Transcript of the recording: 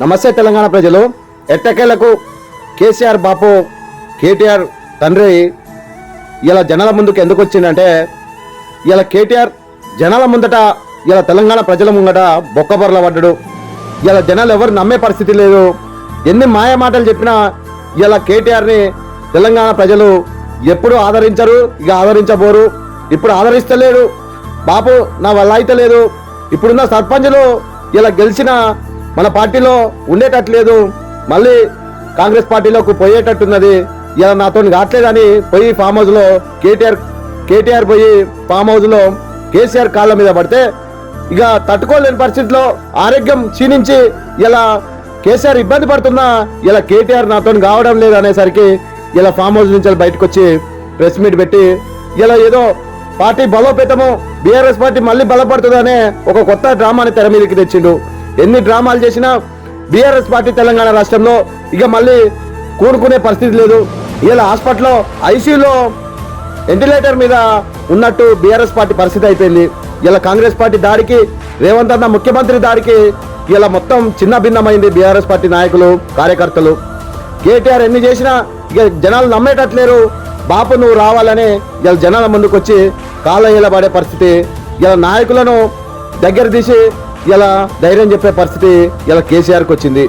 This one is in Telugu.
నమస్తే తెలంగాణ ప్రజలు. ఎట్టకేలకు కేసీఆర్ బాపు కేటీఆర్ తండ్రి ఇలా జనాల ముందుకు ఎందుకు వచ్చిందంటే, ఇలా కేటీఆర్ జనాల ముందట ఇలా తెలంగాణ ప్రజల ముంగట బొక్కబొరల పడ్డాడు. ఇలా జనాలు ఎవరు నమ్మే పరిస్థితి లేదు. ఎన్ని మాయ మాటలు చెప్పినా ఇలా కేటీఆర్ని తెలంగాణ ప్రజలు ఎప్పుడు ఆదరించరు, ఇక ఆదరించబోరు. ఇప్పుడు ఆదరిస్తలేడు. బాపు నా వల్ల అయితే లేదు. ఇప్పుడున్న సర్పంచులు ఇలా గెలిచిన మన పార్టీలో ఉండేటట్లేదు, మళ్ళీ కాంగ్రెస్ పార్టీలోకి పోయేటట్టున్నది. ఇలా నాతో కావట్లేదని పోయి ఫామ్ హౌస్లో కేటీఆర్ పోయి ఫామ్ హౌస్లో కేసీఆర్ కాళ్ళ మీద పడితే ఇక తట్టుకోలేని పరిస్థితిలో ఆరోగ్యం క్షీణించి ఇలా కేసీఆర్ ఇబ్బంది పడుతున్నా ఇలా కేటీఆర్ నాతో కావడం లేదు అనేసరికి ఇలా ఫామ్ హౌస్ నుంచి బయటకు వచ్చి ప్రెస్ మీట్ పెట్టి ఇలా ఏదో పార్టీ బలోపేతము, బీఆర్ఎస్ పార్టీ మళ్ళీ బలపడుతుందనే ఒక కొత్త డ్రామాని తెర మీదకి తెచ్చిండు. ఎన్ని డ్రామాలు చేసినా బీఆర్ఎస్ పార్టీ తెలంగాణ రాష్ట్రంలో ఇక మళ్ళీ కూడుకునే పరిస్థితి లేదు. ఇలా హాస్పిటల్లో ఐసీయూలో వెంటిలేటర్ మీద ఉన్నట్టు బీఆర్ఎస్ పార్టీ పరిస్థితి అయిపోయింది. ఇలా కాంగ్రెస్ పార్టీ దాడికి, రేవంత్ అన్న ముఖ్యమంత్రి దాడికి ఇలా మొత్తం చిన్న భిన్నమైంది బీఆర్ఎస్ పార్టీ నాయకులు, కార్యకర్తలు. కేటీఆర్ ఎన్ని చేసినా ఇక జనాలు నమ్మేటట్లేరు. బాపు నువ్వు రావాలని ఇలా జనాల ముందుకు వచ్చి కాళ్ళ ఇలా పడే పరిస్థితి, ఇలా నాయకులను దగ్గర తీసి ఇలా ధైర్యం చెప్పే పరిస్థితి ఇలా కేసీఆర్కి వచ్చింది.